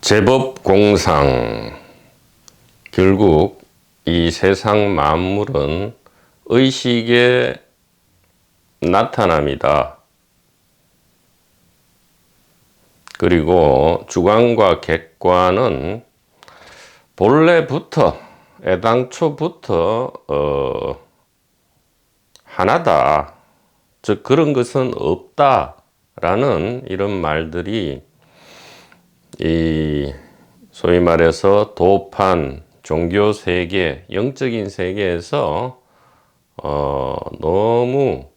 제법 공상. 결국 이 세상 만물은 의식의 나타남이다. 그리고 주관과 객관은 본래부터 애당초부터 하나다. 즉 그런 것은 없다라는 이런 말들이 이 소위 말해서 도판, 종교 세계, 영적인 세계에서 너무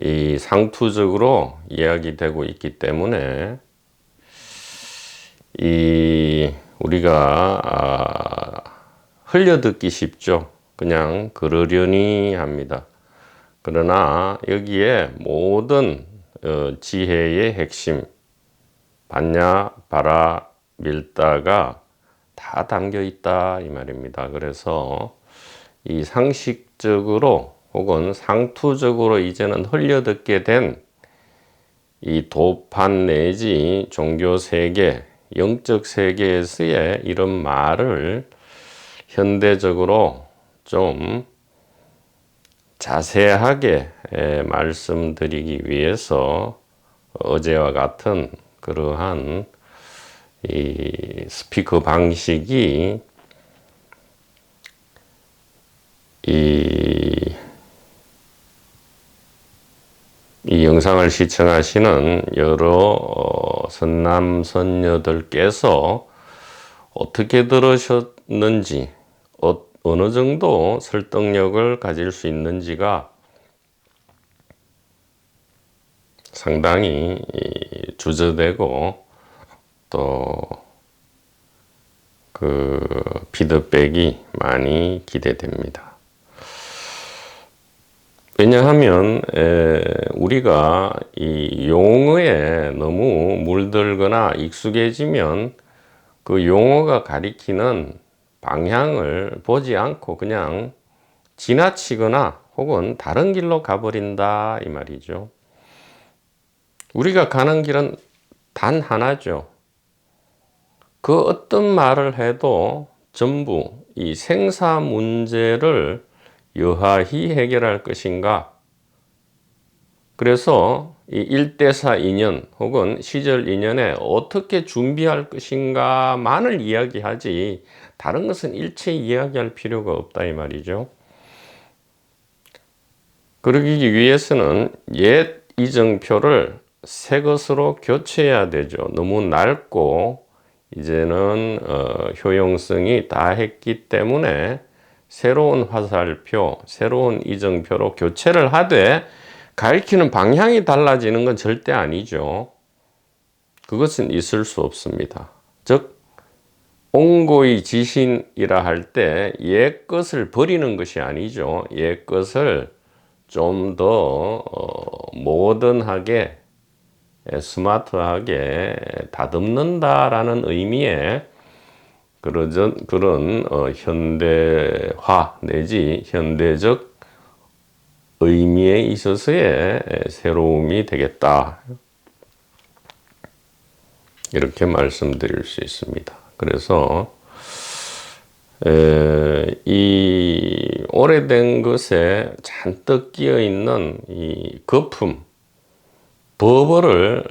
이 상투적으로 이야기되고 있기 때문에 이 우리가 흘려듣기 쉽죠. 그냥 그러려니 합니다. 그러나 여기에 모든 지혜의 핵심 반야, 바라, 밀다가 다 담겨 있다 이 말입니다. 그래서 이 상식적으로 혹은 상투적으로 이제는 흘려듣게 된 이 도판 내지 종교 세계, 영적 세계에서의 이런 말을 현대적으로 좀 자세하게 말씀드리기 위해서 어제와 같은 그러한 이 스피커 방식이 이 영상을 시청하시는 여러 선남 선녀들께서 어떻게 들으셨는지, 어느 정도 설득력을 가질 수 있는지가 상당히 주저되고 또 그 피드백이 많이 기대됩니다. 왜냐하면 우리가 이 용어에 너무 물들거나 익숙해지면 그 용어가 가리키는 방향을 보지 않고 그냥 지나치거나 혹은 다른 길로 가버린다 이 말이죠. 우리가 가는 길은 단 하나죠. 그 어떤 말을 해도 전부 이 생사 문제를 여하히 해결할 것인가? 그래서 이 일대사 인연 혹은 시절 인연에 어떻게 준비할 것인가만을 이야기하지 다른 것은 일체 이야기할 필요가 없다 이 말이죠. 그러기 위해서는 옛 이정표를 새 것으로 교체해야 되죠. 너무 낡고 이제는 효용성이 다했기 때문에 새로운 화살표, 새로운 이정표로 교체를 하되 가리키는 방향이 달라지는 건 절대 아니죠. 그것은 있을 수 없습니다. 즉 옹고의 지신이라 할 때 옛 것을 버리는 것이 아니죠. 옛 것을 좀 더 모던하게 스마트하게 다듬는다라는 의미의 그런 현대화 내지 현대적 의미에 있어서의 새로움이 되겠다. 이렇게 말씀드릴 수 있습니다. 그래서 이 오래된 것에 잔뜩 끼어 있는 이 거품, 버버를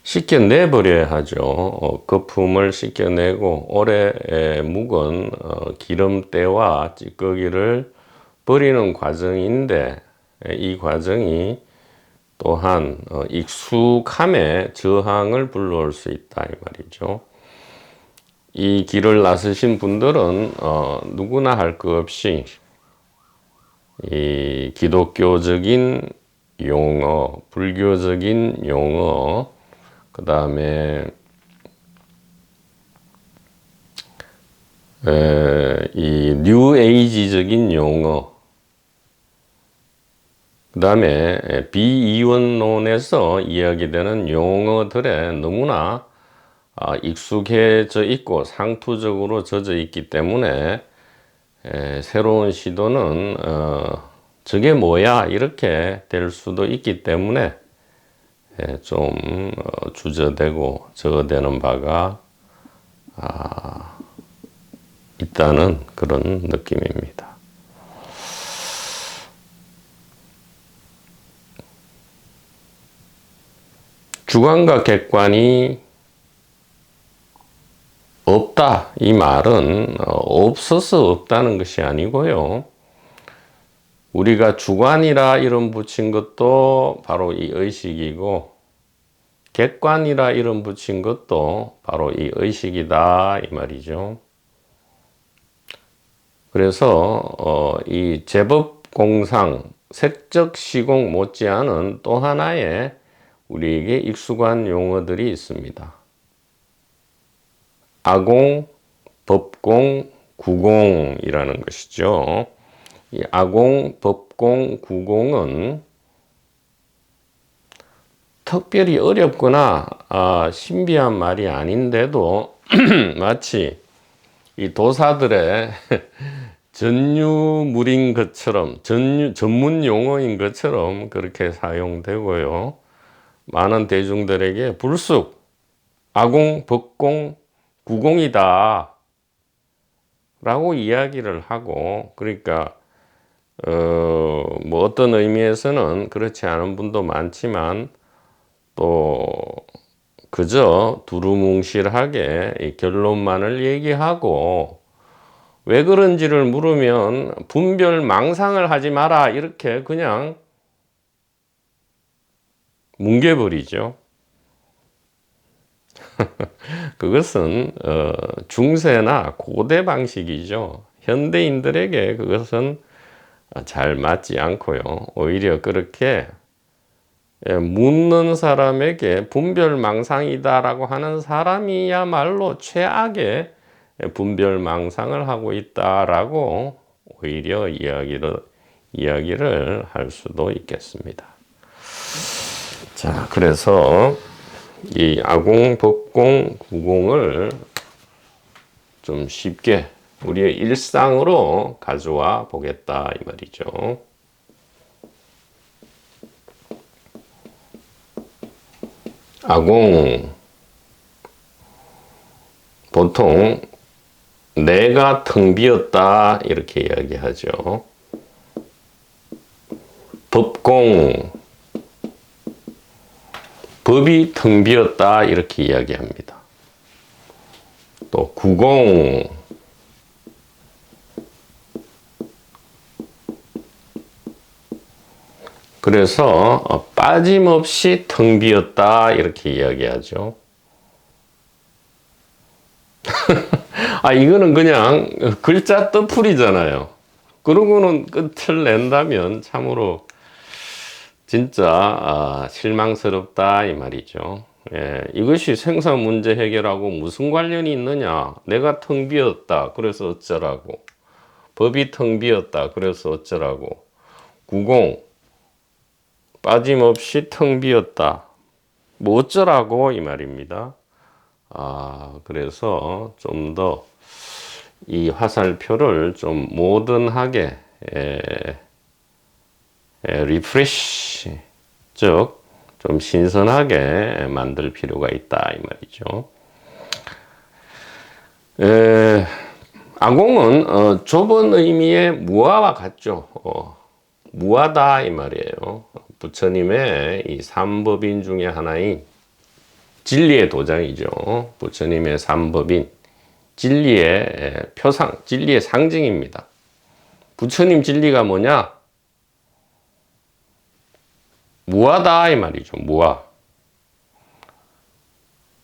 씻겨내버려야 하죠. 거품을 씻겨내고 오래 묵은 기름때와 찌꺼기를 버리는 과정인데 이 과정이 또한 익숙함의 저항을 불러올 수 있다 이 말이죠. 이 길을 나서신 분들은 누구나 할 것 없이 이 기독교적인 용어, 불교적인 용어, 그 다음에 이 뉴에이지적인 용어, 그 다음에 비이원론에서 이야기되는 용어들에 너무나 익숙해져 있고 상투적으로 젖어 있기 때문에 새로운 시도는 저게 뭐야 이렇게 될 수도 있기 때문에 좀 주저되고 저어되는 바가 있다는 그런 느낌입니다. 주관과 객관이 없다, 이 말은 없어서 없다는 것이 아니고요. 우리가 주관이라 이름 붙인 것도 바로 이 의식이고, 객관이라 이름 붙인 것도 바로 이 의식이다, 이 말이죠. 그래서 이 제법공상, 색적 시공 못지않은 또 하나의 우리에게 익숙한 용어들이 있습니다. 아공, 법공, 구공이라는 것이죠. 이 아공, 법공, 구공은 특별히 어렵거나 신비한 말이 아닌데도 마치 이 도사들의 전유물인 것처럼, 전문 용어인 것처럼 그렇게 사용되고요. 많은 대중들에게 불쑥 아공, 법공, 구공이다 라고 이야기를 하고, 그러니까 뭐 어떤 의미에서는 그렇지 않은 분도 많지만 또 그저 두루뭉실하게 이 결론만을 얘기하고, 왜 그런지를 물으면 분별 망상을 하지 마라 이렇게 그냥 뭉개버리죠. 그것은 중세나 고대 방식이죠. 현대인들에게 그것은 잘 맞지 않고요. 오히려 그렇게 묻는 사람에게 분별망상이다라고 하는 사람이야말로 최악의 분별망상을 하고 있다라고 오히려 이야기를 할 수도 있겠습니다. 자, 그래서 이 아공, 법공, 구공을 좀 쉽게 우리의 일상으로 가져와 보겠다 이 말이죠. 아공, 보통 내가 텅 비었다 이렇게 이야기하죠. 법공, 법이 텅 비었다 이렇게 이야기합니다. 또 구공, 그래서 빠짐없이 텅 비었다 이렇게 이야기하죠. 이거는 그냥 글자 뜻풀이잖아요. 그러고는 끝을 낸다면 참으로 진짜 실망스럽다 이 말이죠. 이것이 생산 문제 해결하고 무슨 관련이 있느냐? 내가 텅 비었다 그래서 어쩌라고, 법이 텅 비었다 그래서 어쩌라고, 구공 빠짐없이 텅 비었다 뭐 어쩌라고 이 말입니다. 그래서 좀 더 이 화살표를 좀 모던하게 리프레시, 즉 좀 신선하게 만들 필요가 있다 이 말이죠. 아공은 좁은 의미의 무아와 같죠. 무아다 이 말이에요. 부처님의 이 삼법인 중에 하나인 진리의 도장이죠. 부처님의 삼법인 진리의 표상, 진리의 상징입니다. 부처님 진리가 뭐냐? 무아다 이 말이죠. 무아.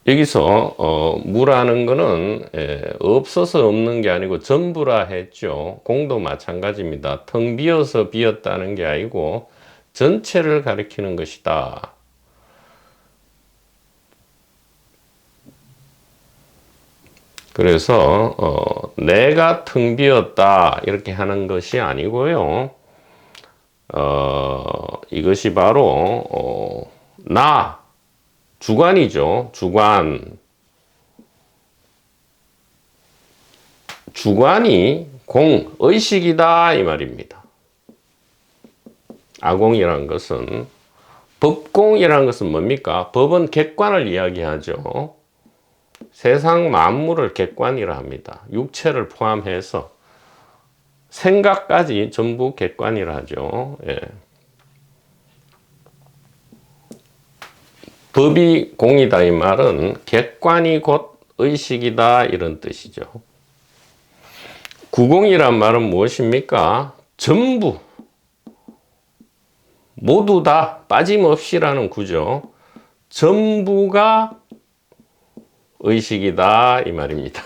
여기서 무라는 거는 없어서 없는 게 아니고 전부라 했죠. 공도 마찬가지입니다. 텅 비어서 비었다는 게 아니고 전체를 가리키는 것이다. 그래서 내가 텅 비었다 이렇게 하는 것이 아니고요. 이것이 바로 나, 주관이죠. 주관이 공, 의식이다 이 말입니다. 아공이란 것은 법공이라는 것은 뭡니까? 법은 객관을 이야기하죠. 세상 만물을 객관이라 합니다. 육체를 포함해서 생각까지 전부 객관이라 하죠. 예. 법이 공이다 이 말은 객관이 곧 의식이다 이런 뜻이죠. 구공이란 말은 무엇입니까? 전부 모두 다 빠짐없이라는 구조. 전부가 의식이다 이 말입니다.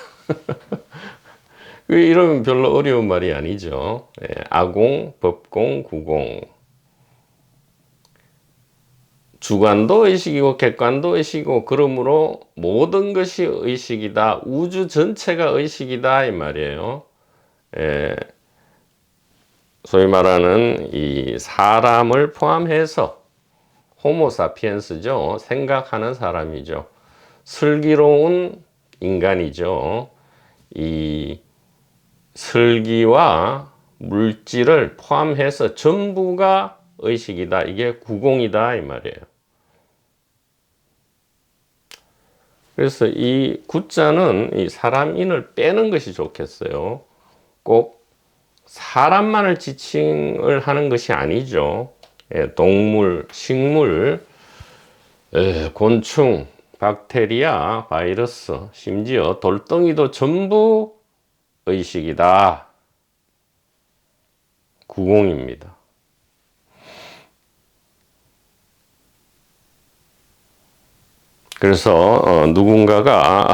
이러면 별로 어려운 말이 아니죠. 예, 아공, 법공, 구공. 주관도 의식이고 객관도 의식이고 그러므로 모든 것이 의식이다. 우주 전체가 의식이다 이 말이에요. 예, 소위 말하는 이 사람을 포함해서 호모사피엔스죠. 생각하는 사람이죠. 슬기로운 인간이죠. 이 슬기와 물질을 포함해서 전부가 의식이다. 이게 구공이다 이 말이에요. 그래서 이 구자는 이 사람인을 빼는 것이 좋겠어요. 꼭 사람만을 지칭을 하는 것이 아니죠. 예, 동물, 식물, 곤충, 박테리아, 바이러스, 심지어 돌덩이도 전부 의식이다. 구공입니다. 그래서 누군가가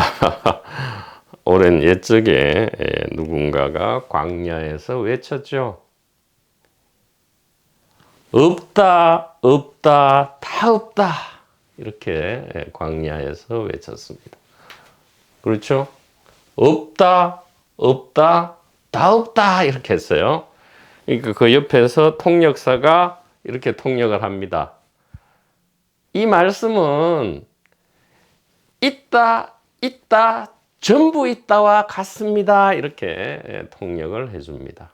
오랜 옛적에 누군가가 광야에서 외쳤죠. 없다, 없다, 다 없다. 이렇게 광야에서 외쳤습니다. 그렇죠? 없다, 없다, 다 없다. 이렇게 했어요. 그러니까 그 옆에서 통역사가 이렇게 통역을 합니다. 이 말씀은 있다, 있다, 전부 있다와 같습니다. 이렇게 통역을 해줍니다.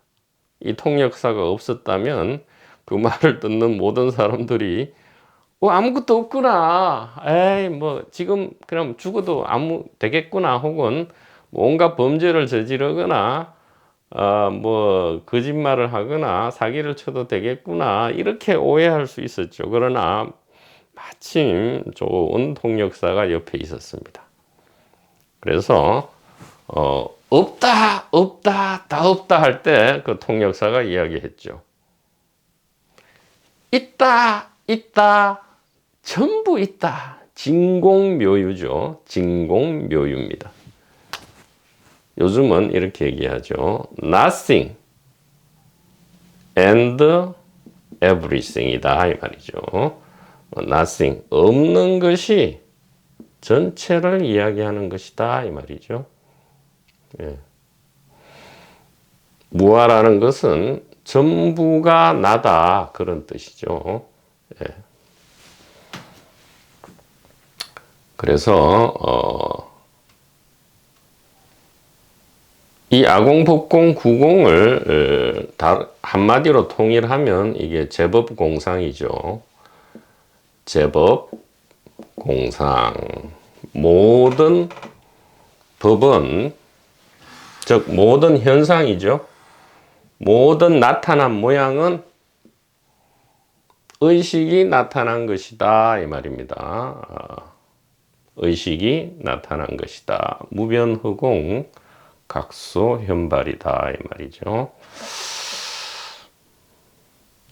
이 통역사가 없었다면 그 말을 듣는 모든 사람들이 아무것도 없구나. 에이, 뭐, 지금 그럼 죽어도 되겠구나. 혹은 온갖 범죄를 저지르거나, 뭐, 거짓말을 하거나, 사기를 쳐도 되겠구나. 이렇게 오해할 수 있었죠. 그러나, 마침 좋은 통역사가 옆에 있었습니다. 그래서, 없다, 없다, 다 없다 할 때 그 통역사가 이야기했죠. 있다, 있다, 전부 있다. 진공묘유죠. 진공묘유입니다. 요즘은 이렇게 얘기하죠. Nothing and everything이다 이 말이죠. Nothing, 없는 것이 전체를 이야기하는 것이다 이 말이죠. 예. 무아라는 것은 전부가 나다 그런 뜻이죠. 예. 그래서 이 아공, 법공, 구공을 한마디로 통일하면 이게 제법공상이죠. 제법공상. 모든 법은 즉 모든 현상이죠. 모든 나타난 모양은 의식이 나타난 것이다 이 말입니다. 의식이 나타난 것이다. 무변허공 각소현발이다 이 말이죠.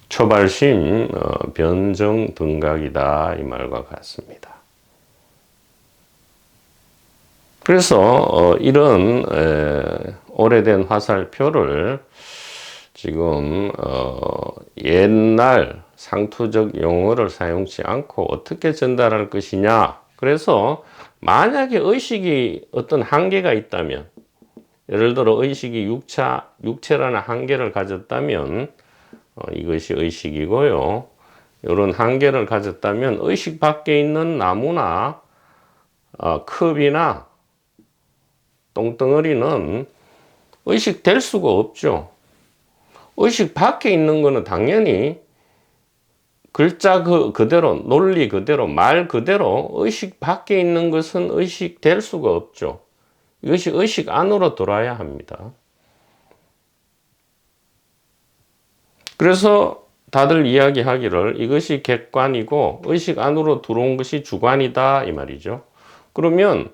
초발심 변정등각이다 이 말과 같습니다. 그래서 이런 오래된 화살표를 지금 옛날 상투적 용어를 사용치 않고 어떻게 전달할 것이냐. 그래서 만약에 의식이 어떤 한계가 있다면, 예를 들어 의식이 육체라는 한계를 가졌다면 이것이 의식이고요. 이런 한계를 가졌다면 의식 밖에 있는 나무나 컵이나 똥덩어리는 의식될 수가 없죠. 의식 밖에 있는 거는 당연히 글자 그대로, 논리 그대로, 말 그대로 의식 밖에 있는 것은 의식될 수가 없죠. 이것이 의식 안으로 들어와야 합니다. 그래서 다들 이야기하기를 이것이 객관이고 의식 안으로 들어온 것이 주관이다 이 말이죠. 그러면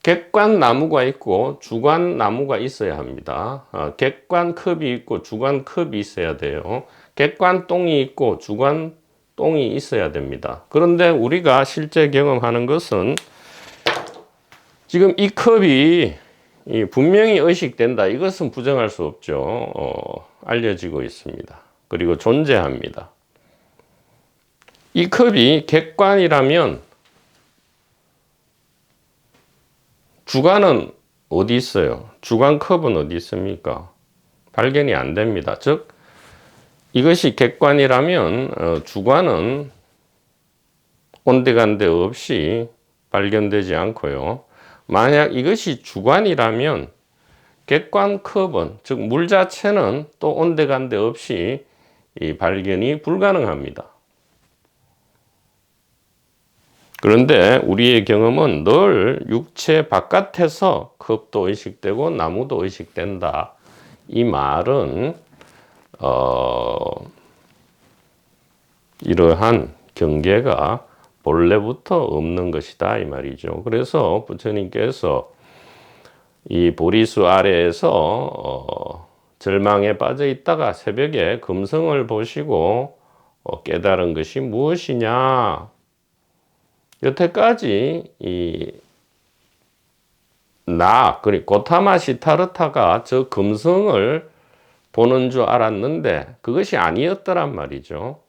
객관 나무가 있고 주관 나무가 있어야 합니다. 객관 컵이 있고 주관 컵이 있어야 돼요. 객관 똥이 있고 주관 똥이 있어야 됩니다. 그런데 우리가 실제 경험하는 것은 지금 이 컵이 분명히 의식된다. 이것은 부정할 수 없죠. 알려지고 있습니다. 그리고 존재합니다. 이 컵이 객관이라면 주관은 어디 있어요? 주관 컵은 어디 있습니까? 발견이 안 됩니다. 즉 이것이 객관이라면 주관은 온데간데 없이 발견되지 않고요. 만약 이것이 주관이라면 객관 컵은 즉 물 자체는 또 온데간데 없이 이 발견이 불가능합니다. 그런데 우리의 경험은 늘 육체 바깥에서 컵도 의식되고 나무도 의식된다. 이 말은 이러한 경계가 본래부터 없는 것이다 이 말이죠. 그래서 부처님께서 이 보리수 아래에서 절망에 빠져 있다가 새벽에 금성을 보시고 깨달은 것이 무엇이냐. 여태까지 그리고 고타마 시타르타가 저 금성을 보는 줄 알았는데 그것이 아니었더란 말이죠.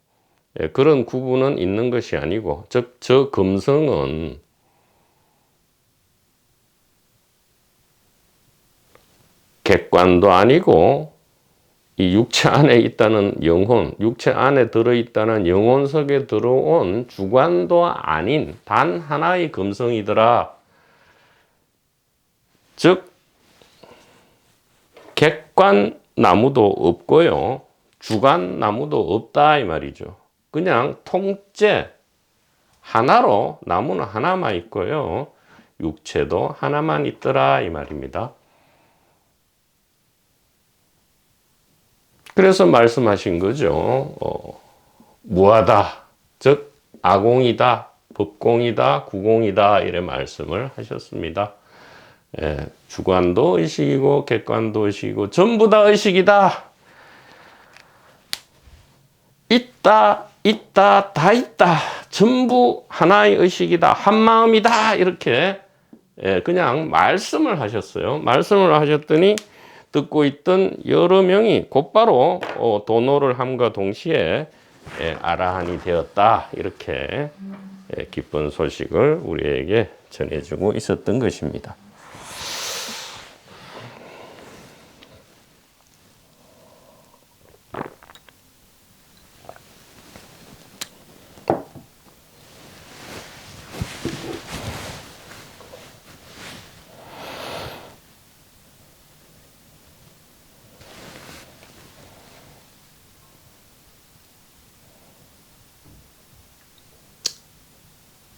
그런 구분은 있는 것이 아니고, 즉 저 금성은 객관도 아니고 이 육체 안에 있다는 영혼, 육체 안에 들어있다는 영혼 속에 들어온 주관도 아닌 단 하나의 금성이더라. 즉 객관 나무도 없고요, 주관 나무도 없다 이 말이죠. 그냥 통째 하나로 나무는 하나만 있고요, 육체도 하나만 있더라 이 말입니다. 그래서 말씀하신 거죠. 무하다, 즉 아공이다, 법공이다, 구공이다 이래 말씀을 하셨습니다. 주관도 의식이고 객관도 의식이고 전부 다 의식이다. 있다, 다 있다. 전부 하나의 의식이다. 한 마음이다. 이렇게 그냥 말씀을 하셨어요. 말씀을 하셨더니 듣고 있던 여러 명이 곧바로 도노를 함과 동시에 아라한이 되었다. 이렇게 기쁜 소식을 우리에게 전해주고 있었던 것입니다.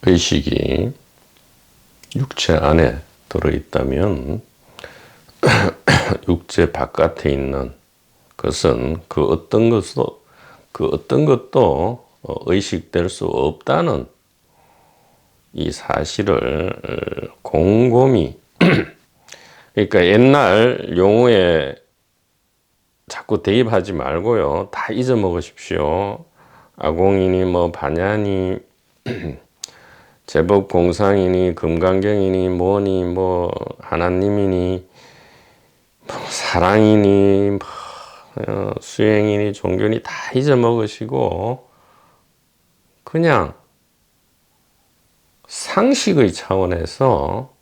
의식이 육체 안에 들어있다면 육체 바깥에 있는 것은 그 어떤 것도 의식될 수 없다는 이 사실을 곰곰이 그러니까 옛날 용어에 자꾸 대입하지 말고요, 다 잊어먹으십시오. 아공이니 뭐 반야니 제법 공상이니 금강경이니 뭐니 뭐 하나님이니 뭐 사랑이니 뭐 수행이니 종교니 다 잊어먹으시고 그냥 상식의 차원에서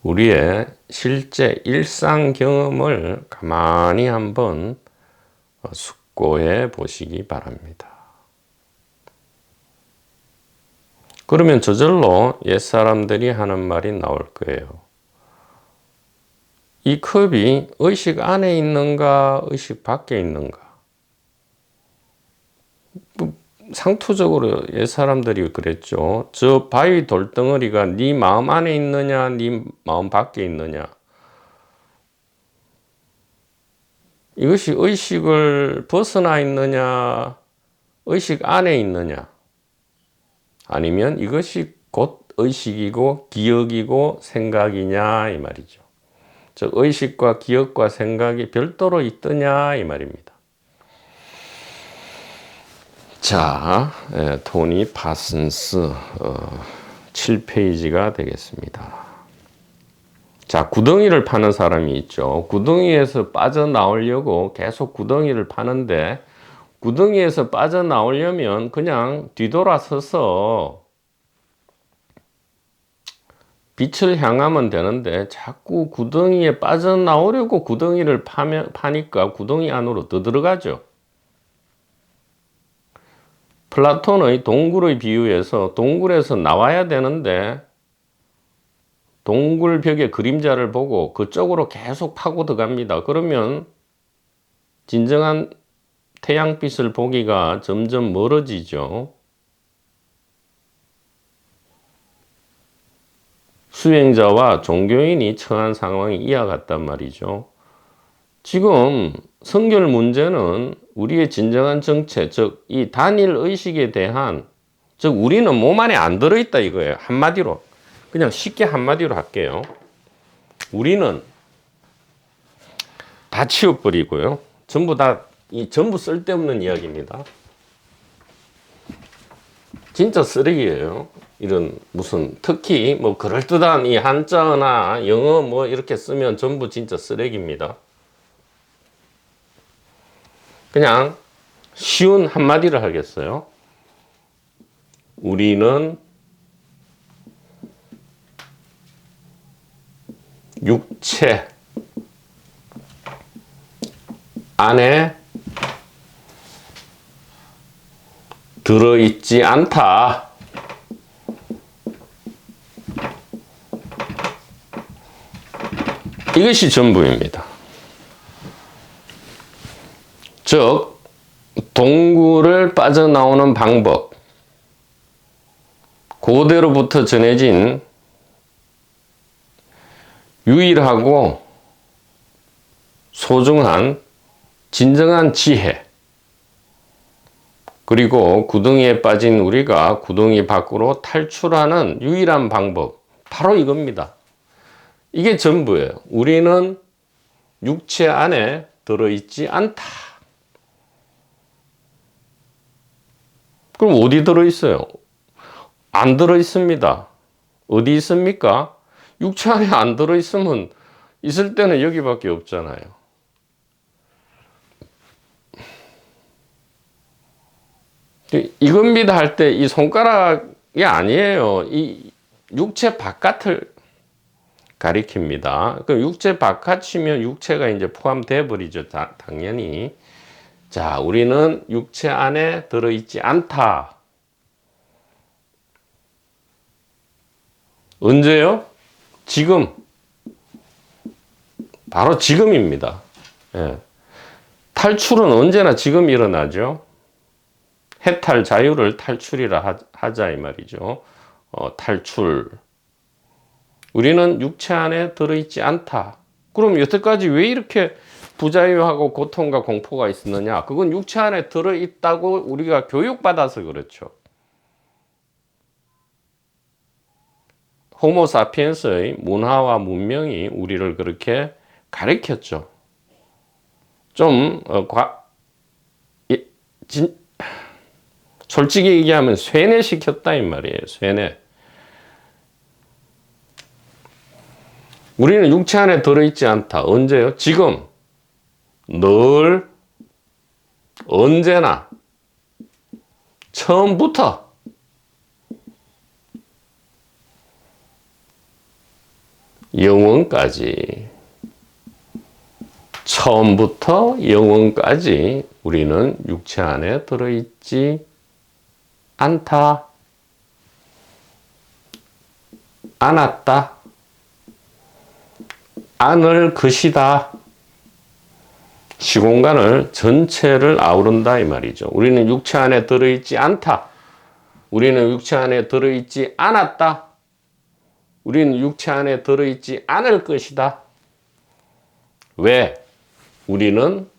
우리의 실제 일상 경험을 가만히 한번 숙고해 보시기 바랍니다. 그러면 저절로 옛사람들이 하는 말이 나올 거예요. 이 컵이 의식 안에 있는가 의식 밖에 있는가? 상투적으로 옛 사람들이 그랬죠. 저 바위 돌덩어리가 네 마음 안에 있느냐, 네 마음 밖에 있느냐. 이것이 의식을 벗어나 있느냐, 의식 안에 있느냐. 아니면 이것이 곧 의식이고 기억이고 생각이냐 이 말이죠. 즉 의식과 기억과 생각이 별도로 있더냐 이 말입니다. 자, 토니 파슨스 7페이지가 되겠습니다. 자, 구덩이를 파는 사람이 있죠. 구덩이에서 빠져나오려고 계속 구덩이를 파는데 구덩이에서 빠져나오려면 그냥 뒤돌아서서 빛을 향하면 되는데 자꾸 구덩이에 빠져나오려고 구덩이를 파니까 구덩이 안으로 더 들어가죠. 플라톤의 동굴의 비유에서 동굴에서 나와야 되는데 동굴 벽의 그림자를 보고 그쪽으로 계속 파고 들어갑니다. 그러면 진정한 태양빛을 보기가 점점 멀어지죠. 수행자와 종교인이 처한 상황이 이와 같단 말이죠. 지금 성결 문제는 우리의 진정한 정체, 즉 이 단일 의식에 대한, 즉 우리는 몸 안에 안 들어있다 이거예요. 한마디로 그냥 쉽게 한마디로 할게요. 우리는 다 치워버리고요. 전부 다 전부 쓸데없는 이야기입니다. 진짜 쓰레기예요. 이런 무슨 특히 뭐 그럴듯한 이 한자나 영어 뭐 이렇게 쓰면 전부 진짜 쓰레기입니다. 그냥 쉬운 한마디를 하겠어요. 우리는 육체 안에 들어있지 않다. 이것이 전부입니다. 즉 동굴을 빠져나오는 방법, 고대로부터 전해진 유일하고 소중한 진정한 지혜, 그리고 구덩이에 빠진 우리가 구덩이 밖으로 탈출하는 유일한 방법, 바로 이겁니다. 이게 전부예요. 우리는 육체 안에 들어있지 않다. 그럼 어디 들어있어요? 안 들어있습니다. 어디 있습니까? 육체 안에 안 들어있으면 있을 때는 여기밖에 없잖아요. 이겁니다 할 때 이 손가락이 아니에요. 이 육체 바깥을 가리킵니다. 그 육체 바깥이면 육체가 이제 포함되어 버리죠. 당연히. 자, 우리는 육체 안에 들어있지 않다. 언제요? 지금. 바로 지금입니다. 예. 탈출은 언제나 지금 일어나죠. 해탈 자유를 탈출이라 하자 이 말이죠. 탈출. 우리는 육체 안에 들어있지 않다. 그럼 여태까지 왜 이렇게 부자유하고 고통과 공포가 있었느냐? 그건 육체 안에 들어있다고 우리가 교육받아서 그렇죠. 호모사피엔스의 문화와 문명이 우리를 그렇게 가르쳤죠. 좀 솔직히 얘기하면 쇠뇌시켰다 이 말이에요. 쇠뇌. 우리는 육체 안에 들어있지 않다. 언제요? 지금. 늘, 언제나, 처음부터. 영원까지. 처음부터 영원까지 우리는 육체 안에 들어있지 않다. 않았다. 않을 것이다. 시공간을 전체를 아우른다 이 말이죠. 우리는 육체 안에 들어있지 않다. 우리는 육체 안에 들어있지 않았다. 우리는 육체 안에 들어있지 않을 것이다. 왜? 우리는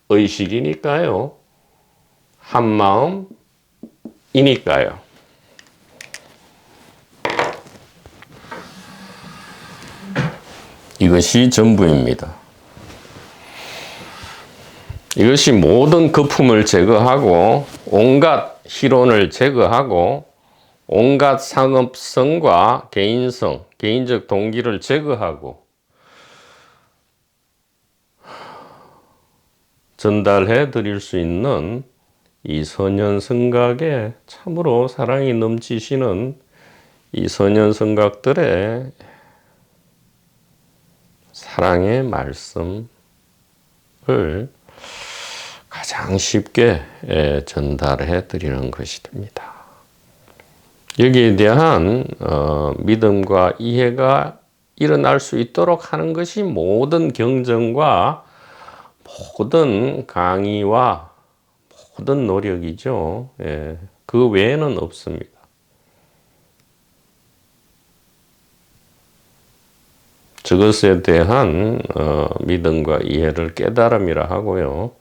의식이니까요. 한마음이니까요. 이것이 전부입니다. 이것이 모든 거품을 제거하고 온갖 희론을 제거하고 온갖 상업성과 개인성, 개인적 동기를 제거하고 전달해 드릴 수 있는 이 선현성각에 참으로 사랑이 넘치시는 이 선현성각들의 사랑의 말씀을 가장 쉽게 전달해 드리는 것이 됩니다. 여기에 대한 믿음과 이해가 일어날 수 있도록 하는 것이 모든 경전과 모든 강의와 모든 노력이죠. 그 외에는 없습니다. 저것에 대한 믿음과 이해를 깨달음이라 하고요.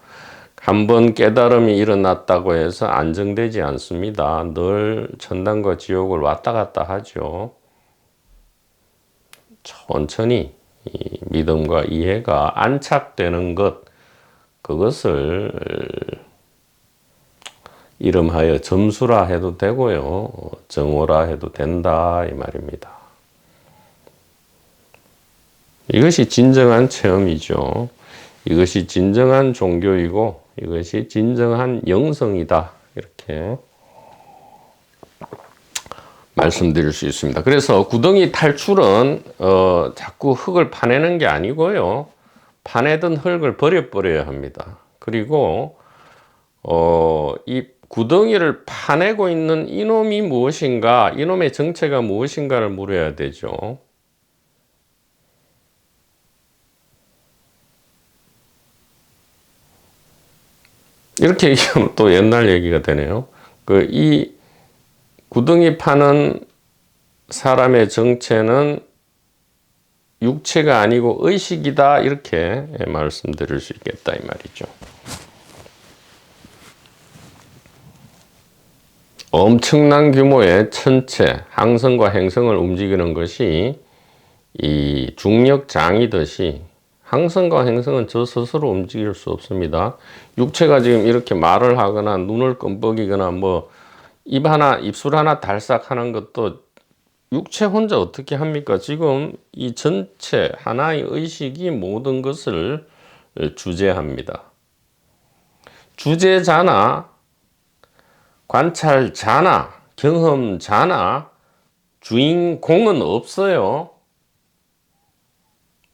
한번 깨달음이 일어났다고 해서 안정되지 않습니다. 늘 천당과 지옥을 왔다 갔다 하죠. 천천히 이 믿음과 이해가 안착되는 것, 그것을 이름하여 점수라 해도 되고요. 정오라 해도 된다 이 말입니다. 이것이 진정한 체험이죠. 이것이 진정한 종교이고 이것이 진정한 영성이다. 이렇게 말씀드릴 수 있습니다. 그래서 구덩이 탈출은 자꾸 흙을 파내는 게 아니고요. 파내던 흙을 버려야 합니다. 그리고 이 구덩이를 파내고 있는 이놈이 무엇인가, 이놈의 정체가 무엇인가를 물어야 되죠. 이렇게 얘기하면 또 옛날 얘기가 되네요. 이 구덩이 파는 사람의 정체는 육체가 아니고 의식이다. 이렇게 말씀드릴 수 있겠다. 이 말이죠. 엄청난 규모의 천체, 항성과 행성을 움직이는 것이 이 중력장이듯이 항성과 행성은 저 스스로 움직일 수 없습니다. 육체가 지금 이렇게 말을 하거나 눈을 끔뻑이거나 뭐 입술 하나 달싹 하는 것도 육체 혼자 어떻게 합니까? 지금 이 전체 하나의 의식이 모든 것을 주재합니다. 주재자나 관찰자나 경험자나 주인공은 없어요.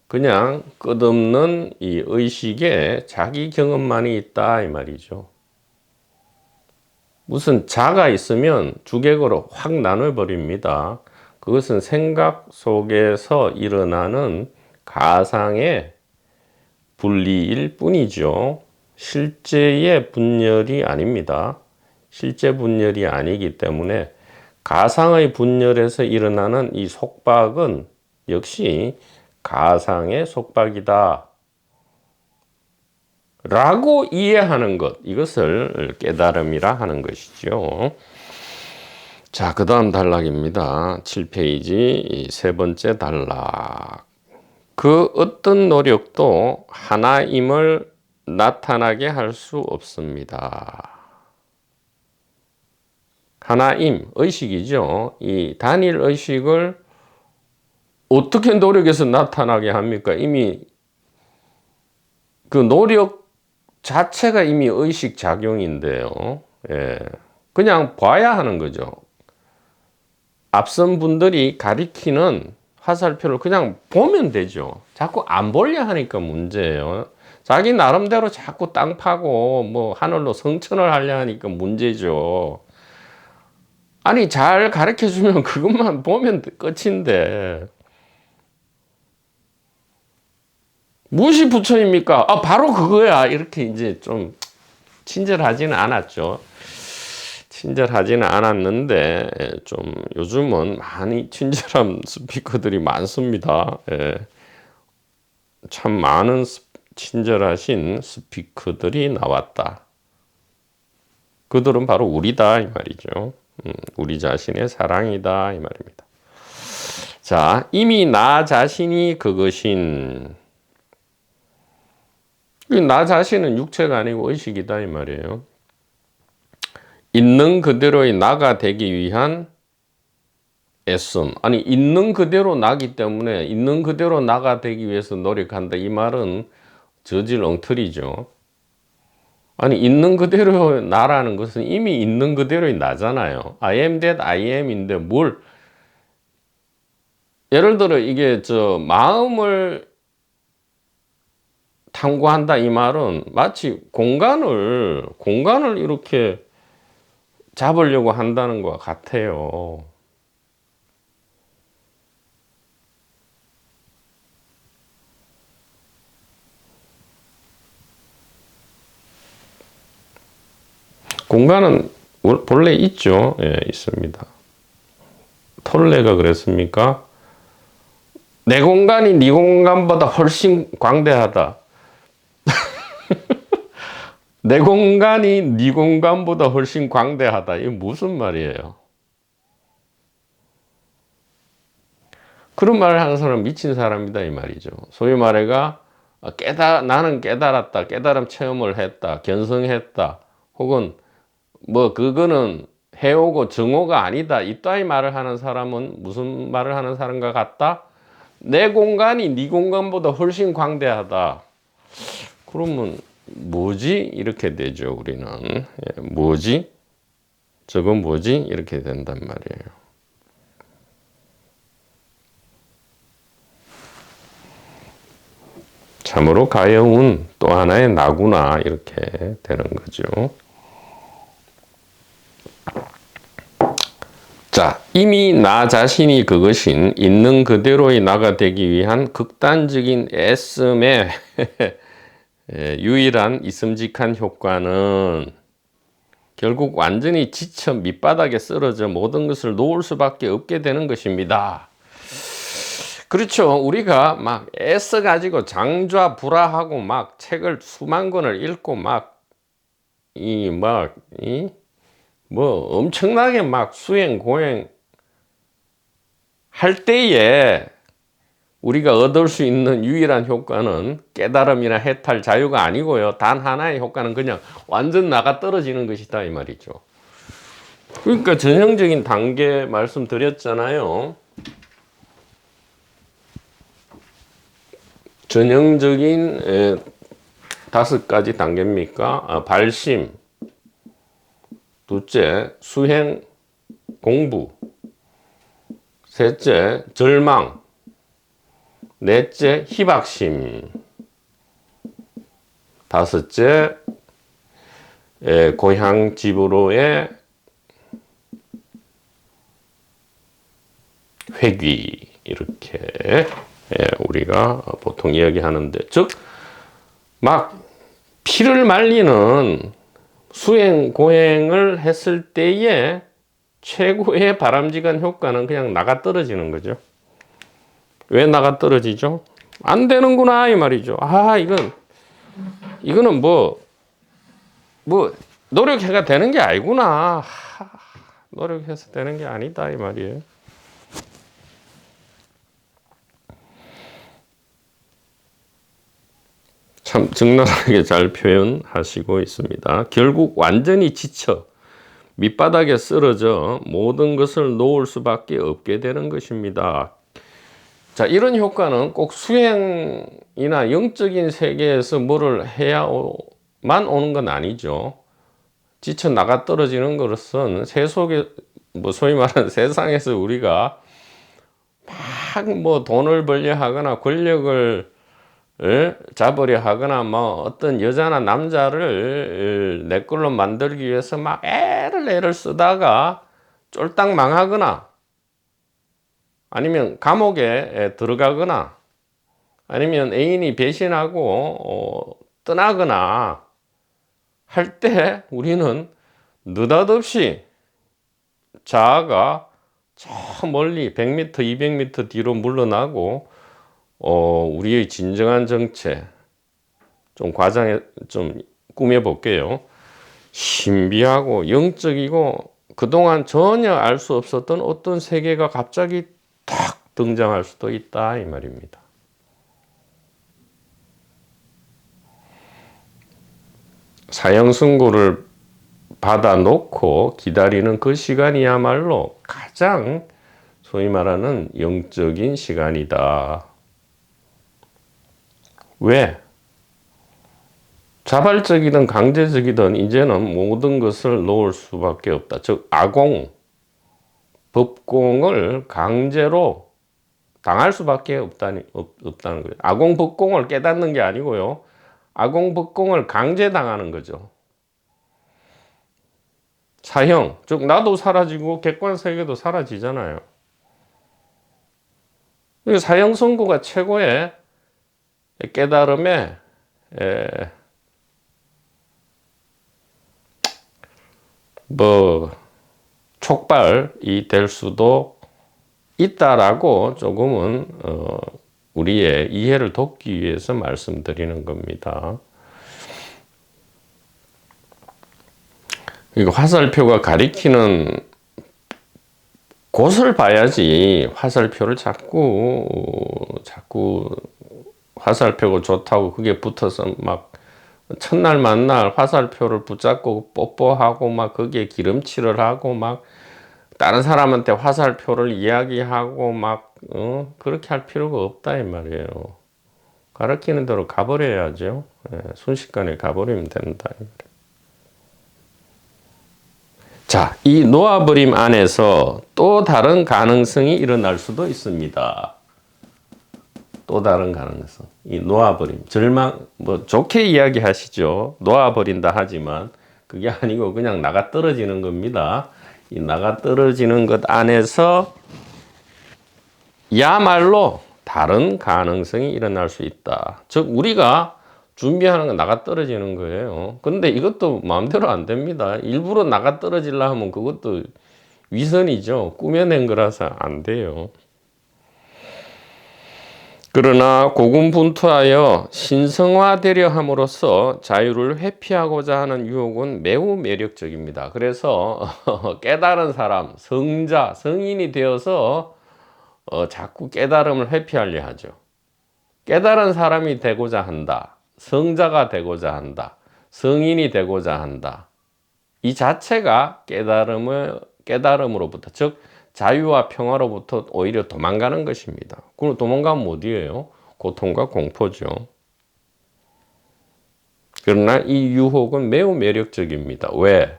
그냥 끝없는 이 의식에 자기 경험만이 있다 이 말이죠. 무슨 자가 있으면 주객으로 확 나눠버립니다. 그것은 생각 속에서 일어나는 가상의 분리일 뿐이죠. 실제의 분열이 아닙니다. 실제 분열이 아니기 때문에 가상의 분열에서 일어나는 이 속박은 역시 가상의 속박이다 라고 이해하는 것, 이것을 깨달음이라 하는 것이죠. 자, 그 다음 단락입니다. 7페이지 세 번째 단락. 그 어떤 노력도 하나임을 나타나게 할 수 없습니다. 하나임, 의식이죠. 이 단일 의식을 어떻게 노력해서 나타나게 합니까? 이미 그 노력 자체가 이미 의식 작용인데요. 그냥 봐야 하는 거죠. 앞선 분들이 가리키는 화살표를 그냥 보면 되죠. 자꾸 안 보려 하니까 문제예요. 자기 나름대로 자꾸 땅 파고 뭐 하늘로 성천을 하려 하니까 문제죠. 아니, 잘 가르쳐 주면 그것만 보면 끝인데 무엇이 부처입니까? 아, 바로 그거야. 이렇게 이제 좀 친절하지는 않았죠. 친절하지는 않았는데, 좀 요즘은 많이 친절한 스피커들이 많습니다. 예. 참 많은 친절하신 스피커들이 나왔다. 그들은 바로 우리다 이 말이죠. 우리 자신의 사랑이다 이 말입니다. 자, 이미 나 자신이 그것인, 나 자신은 육체가 아니고 의식이다 이 말이에요. 있는 그대로의 나가 되기 위한 애씀. 아니, 있는 그대로 나기 때문에 있는 그대로 나가 되기 위해서 노력한다. 이 말은 저질 엉터리죠. 아니, 있는 그대로 나라는 것은 이미 있는 그대로의 나잖아요. I am that I am인데 뭘, 예를 들어 이게 마음을 탐구한다 이 말은 마치 공간을 이렇게 잡으려고 한다는 것 같아요. 공간은 본래 있죠. 예, 있습니다. 톨레가 그랬습니까? 내 공간이 네 공간보다 훨씬 광대하다. 내 공간이 네 공간보다 훨씬 광대하다. 이게 무슨 말이에요? 그런 말을 하는 사람은 미친 사람이다 이 말이죠. 소위 말해가 나는 깨달았다. 깨달음 체험을 했다. 견성했다. 혹은 뭐 그거는 해오고 정오가 아니다. 이따위 말을 하는 사람은 무슨 말을 하는 사람과 같다? 내 공간이 네 공간보다 훨씬 광대하다. 그러면 뭐지? 이렇게 되죠, 우리는. 뭐지? 저건 뭐지? 이렇게 된단 말이에요. 참으로 가여운 또 하나의 나구나 이렇게 되는 거죠. 자, 이미 나 자신이 그것인 있는 그대로의 나가 되기 위한 극단적인 애씀의 유일한 있음직한 효과는 결국 완전히 지쳐 밑바닥에 쓰러져 모든 것을 놓을 수밖에 없게 되는 것입니다. 그렇죠. 우리가 막 애써가지고 장좌불화하고 막 책을 수만 권을 읽고 뭐 엄청나게 막 수행, 고행 할 때에 우리가 얻을 수 있는 유일한 효과는 깨달음이나 해탈, 자유가 아니고요. 단 하나의 효과는 그냥 완전 나가 떨어지는 것이다 이 말이죠. 그러니까 전형적인 단계 말씀드렸잖아요. 전형적인 5가지 단계입니까? 발심, 둘째 수행 공부, 셋째 절망, 넷째 희박심, 다섯째 고향 집으로의 회귀 이렇게 우리가 보통 이야기하는데, 즉 막 피를 말리는 수행 고행을 했을 때에 최고의 바람직한 효과는 그냥 나가 떨어지는 거죠. 왜 나가 떨어지죠? 안 되는구나 이 말이죠. 이거는 뭐 노력해가 되는 게 아니구나. 노력해서 되는 게 아니다 이 말이에요. 참 적나라하게 잘 표현하시고 있습니다. 결국 완전히 지쳐 밑바닥에 쓰러져 모든 것을 놓을 수밖에 없게 되는 것입니다. 자, 이런 효과는 꼭 수행이나 영적인 세계에서 뭐를 해야만 오는 건 아니죠. 지쳐 나가 떨어지는 것은 소위 말하는 세상에서 우리가 막 돈을 벌려 하거나 권력을 잡으려 하거나 어떤 여자나 남자를 내 걸로 만들기 위해서 막 애를 쓰다가 쫄딱 망하거나 아니면 감옥에 들어가거나 아니면 애인이 배신하고 떠나거나 할 때 우리는 느닷없이 자아가 저 멀리 100m, 200m 뒤로 물러나고 우리의 진정한 정체, 좀 과장해 좀 꾸며 볼게요. 신비하고 영적이고 그동안 전혀 알 수 없었던 어떤 세계가 갑자기 탁 등장할 수도 있다 이 말입니다. 사형 선고를 받아놓고 기다리는 그 시간이야말로 가장 소위 말하는 영적인 시간이다. 왜? 자발적이든 강제적이든 이제는 모든 것을 놓을 수밖에 없다. 즉 아공, 법공을 강제로 당할 수밖에 없다는 거예요. 아공, 법공을 깨닫는 게 아니고요. 아공, 법공을 강제당하는 거죠. 사형, 즉 나도 사라지고 객관세계도 사라지잖아요. 사형 선고가 최고의 깨달음의 촉발이 될 수도 있다라고 조금은 우리의 이해를 돕기 위해서 말씀드리는 겁니다. 이거 화살표가 가리키는 곳을 봐야지 화살표를 자꾸 화살표가 좋다고 그게 붙어서 막 첫날 만날 화살표를 붙잡고 뽀뽀하고 막 거기에 기름칠을 하고 막 다른 사람한테 화살표를 이야기하고 막 그렇게 할 필요가 없다 이 말이에요. 가르치는 대로 가버려야죠. 순식간에 가버리면 된다. 자, 이 놓아버림 안에서 또 다른 가능성이 일어날 수도 있습니다. 또 다른 가능성. 이 놓아버림, 절망, 좋게 이야기하시죠. 놓아버린다 하지만 그게 아니고 그냥 나가 떨어지는 겁니다. 이 나가 떨어지는 것 안에서 야말로 다른 가능성이 일어날 수 있다. 즉 우리가 준비하는 건 나가 떨어지는 거예요. 근데 이것도 마음대로 안 됩니다. 일부러 나가 떨어지려 하면 그것도 위선이죠. 꾸며낸 거라서 안 돼요. 그러나 고군분투하여 신성화되려 함으로써 자유를 회피하고자 하는 유혹은 매우 매력적입니다. 그래서 깨달은 사람, 성자, 성인이 되어서 자꾸 깨달음을 회피하려 하죠. 깨달은 사람이 되고자 한다. 성자가 되고자 한다. 성인이 되고자 한다. 이 자체가 깨달음으로부터, 즉 자유와 평화로부터 오히려 도망가는 것입니다. 그럼 도망가면 어디예요? 고통과 공포죠. 그러나 이 유혹은 매우 매력적입니다. 왜?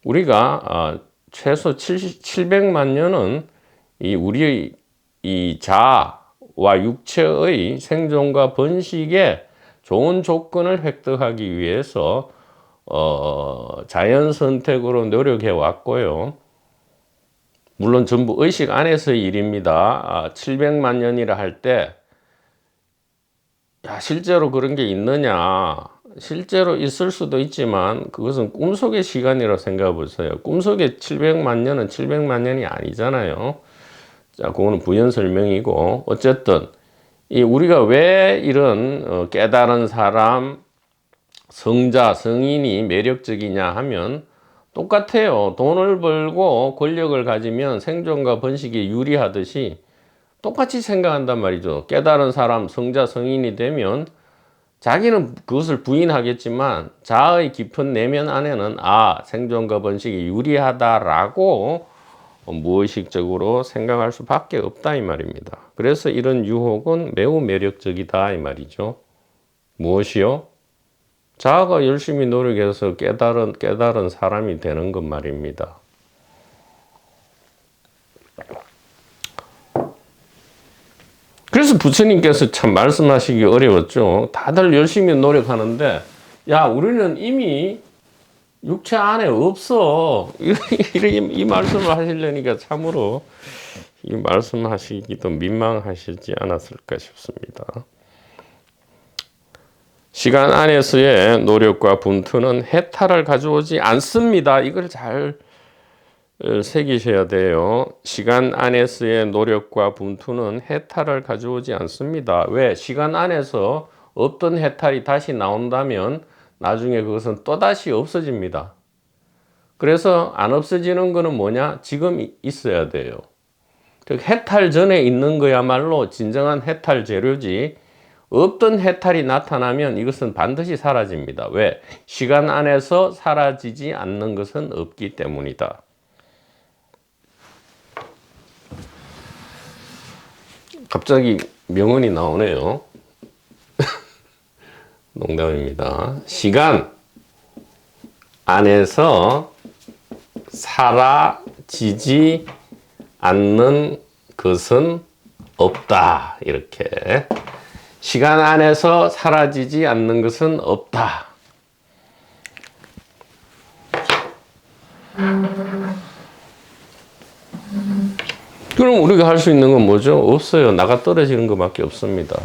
우리가 최소 700만 년은 우리의 이 자아와 육체의 생존과 번식에 좋은 조건을 획득하기 위해서 자연 선택으로 노력해 왔고요. 물론 전부 의식 안에서의 일입니다. 700만 년이라 할 때 실제로 그런 게 있느냐? 실제로 있을 수도 있지만 그것은 꿈속의 시간이라고 생각해 보세요. 꿈속의 700만 년은 700만 년이 아니잖아요. 자, 그거는 부연 설명이고 어쨌든 우리가 왜 이런 깨달은 사람, 성자, 성인이 매력적이냐 하면 똑같아요. 돈을 벌고 권력을 가지면 생존과 번식에 유리하듯이 똑같이 생각한단 말이죠. 깨달은 사람, 성자, 성인이 되면 자기는 그것을 부인하겠지만 자아의 깊은 내면 안에는 생존과 번식에 유리하다라고 무의식적으로 생각할 수밖에 없다 이 말입니다. 그래서 이런 유혹은 매우 매력적이다 이 말이죠. 무엇이요? 자아가 열심히 노력해서 깨달은 사람이 되는 것 말입니다. 그래서 부처님께서 참 말씀하시기 어려웠죠. 다들 열심히 노력하는데 우리는 이미 육체 안에 없어. 이 말씀을 하시려니까 참으로 이 말씀하시기도 민망하시지 않았을까 싶습니다. 시간 안에서의 노력과 분투는 해탈을 가져오지 않습니다. 이걸 잘 새기셔야 돼요. 시간 안에서의 노력과 분투는 해탈을 가져오지 않습니다. 왜? 시간 안에서 어떤 해탈이 다시 나온다면 나중에 그것은 또다시 없어집니다. 그래서 안 없어지는 거는 뭐냐? 지금 있어야 돼요. 해탈 전에 있는 거야말로 진정한 해탈 재료지, 없던 해탈이 나타나면 이것은 반드시 사라집니다. 왜? 시간 안에서 사라지지 않는 것은 없기 때문이다. 갑자기 명언이 나오네요. 농담입니다. 시간 안에서 사라지지 않는 것은 없다. 이렇게. 시간 안에서 사라지지 않는 것은 없다. 그럼 우리가 할 수 있는 건 뭐죠? 없어요. 나가 떨어지는 것밖에 없습니다.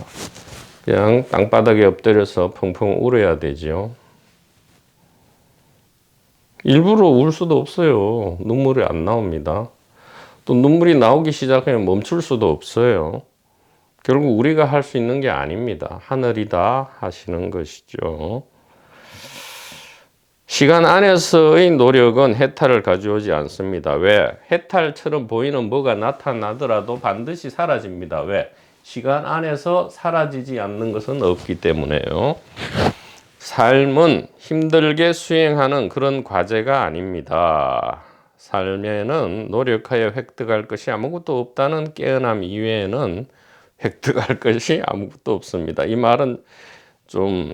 그냥 땅바닥에 엎드려서 펑펑 울어야 되죠. 일부러 울 수도 없어요. 눈물이 안 나옵니다. 또 눈물이 나오기 시작하면 멈출 수도 없어요. 결국 우리가 할 수 있는 게 아닙니다. 하늘이 다 하시는 것이죠. 시간 안에서의 노력은 해탈을 가져오지 않습니다. 왜? 해탈처럼 보이는 뭐가 나타나더라도 반드시 사라집니다. 왜? 시간 안에서 사라지지 않는 것은 없기 때문에요. 삶은 힘들게 수행하는 그런 과제가 아닙니다. 삶에는 노력하여 획득할 것이 아무것도 없다는 깨어남 이외에는 획득할 것이 아무것도 없습니다. 이 말은 좀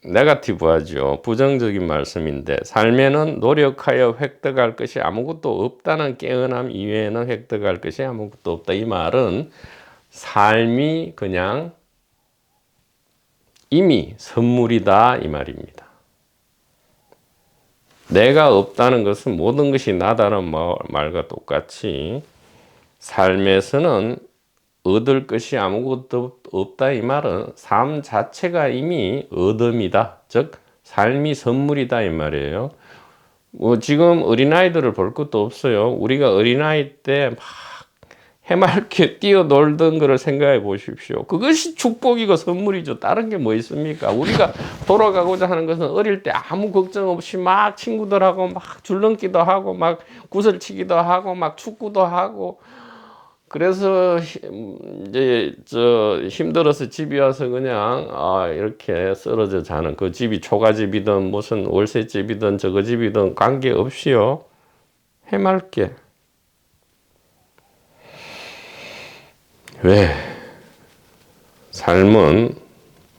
네거티브하죠. 부정적인 말씀인데, 삶에는 노력하여 획득할 것이 아무것도 없다는 깨어남 이외에는 획득할 것이 아무것도 없다. 이 말은 삶이 그냥 이미 선물이다 이 말입니다. 내가 없다는 것은 모든 것이 나다는 말과 똑같이 삶에서는 얻을 것이 아무것도 없다 이 말은 삶 자체가 이미 얻음이다. 즉 삶이 선물이다 이 말이에요. 지금 어린아이들을 볼 것도 없어요. 우리가 어린아이 때 막 해맑게 뛰어놀던 거를 생각해 보십시오. 그것이 축복이고 선물이죠. 다른 게 뭐 있습니까? 우리가 돌아가고자 하는 것은 어릴 때 아무 걱정 없이 막 친구들하고 막 줄넘기도 하고 막 구슬치기도 하고 막 축구도 하고, 그래서 이제 힘들어서 집에 와서 그냥 이렇게 쓰러져 자는, 그 집이 초가집이든 무슨 월세집이든 저거 집이든 관계없이요, 해맑게. 왜? 삶은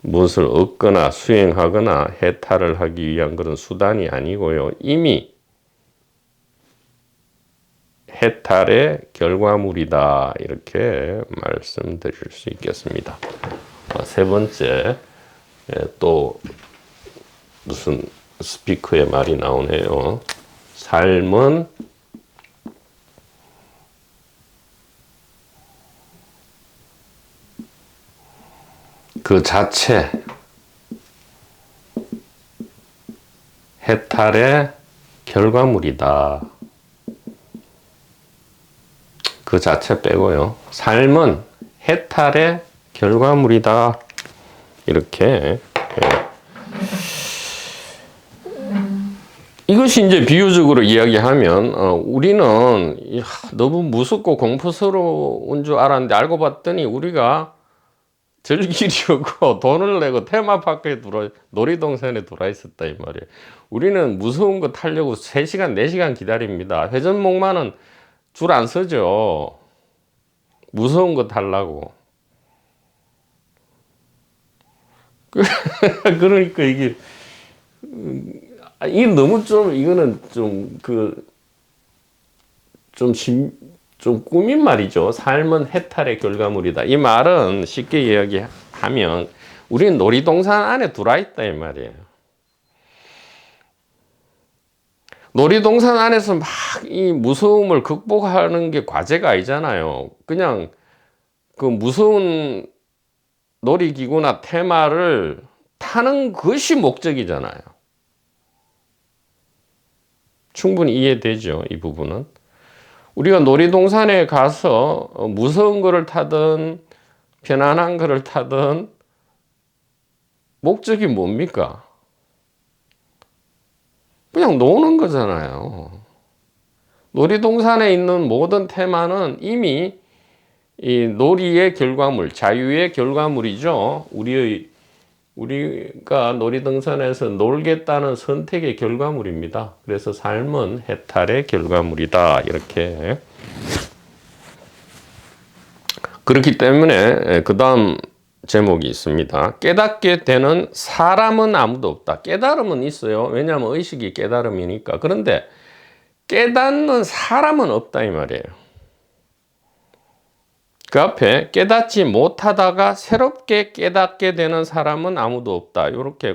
무엇을 얻거나 수행하거나 해탈을 하기 위한 그런 수단이 아니고요, 이미 해탈의 결과물이다. 이렇게 말씀드릴 수 있겠습니다. 세 번째, 또 무슨 스피커의 말이 나오네요. 삶은 그 자체 해탈의 결과물이다. 그 자체 빼고요. 삶은 해탈의 결과물이다. 이렇게. 이것이 이제 비유적으로 이야기하면, 우리는 너무 무섭고 공포스러운 줄 알았는데 알고 봤더니 우리가 즐기려고 돈을 내고 테마파크에 놀이동산에 들어와 있었다 이 말이에요. 우리는 무서운 거 타려고 3시간, 4시간 기다립니다. 회전목마는 줄 안 서죠. 무서운 거 타려고. 그러니까 이게 너무 좀, 이거는 좀 꾸민 말이죠. 삶은 해탈의 결과물이다. 이 말은 쉽게 이야기하면 우리는 놀이동산 안에 들어와 있다 이 말이에요. 놀이동산 안에서 막 이 무서움을 극복하는 게 과제가 아니잖아요. 그냥 그 무서운 놀이기구나 테마를 타는 것이 목적이잖아요. 충분히 이해되죠, 이 부분은. 우리가 놀이동산에 가서 무서운 거를 타든 편안한 거를 타든 목적이 뭡니까? 그냥 노는 거잖아요. 놀이동산에 있는 모든 테마는 이미 이 놀이의 결과물, 자유의 결과물이죠. 우리가 놀이동산에서 놀겠다는 선택의 결과물입니다. 그래서 삶은 해탈의 결과물이다. 이렇게. 그렇기 때문에 그 다음 제목이 있습니다. 깨닫게 되는 사람은 아무도 없다. 깨달음은 있어요. 왜냐하면 의식이 깨달음이니까. 그런데 깨닫는 사람은 없다 이 말이에요. 그 앞에 깨닫지 못하다가 새롭게 깨닫게 되는 사람은 아무도 없다. 이렇게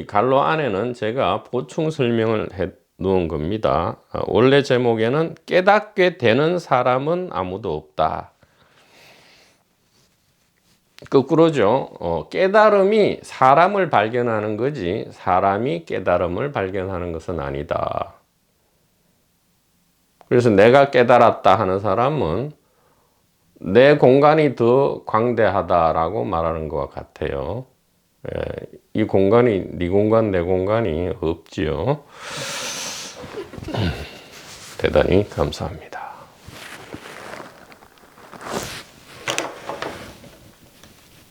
갈로 안에는 제가 보충 설명을 해 놓은 겁니다. 원래 제목에는 깨닫게 되는 사람은 아무도 없다. 거꾸로죠. 깨달음이 사람을 발견하는 거지 사람이 깨달음을 발견하는 것은 아니다. 그래서 내가 깨달았다 하는 사람은 내 공간이 더 광대하다라고 말하는 것과 같아요. 이 공간이 네 공간 내 공간이 없지요. 대단히 감사합니다.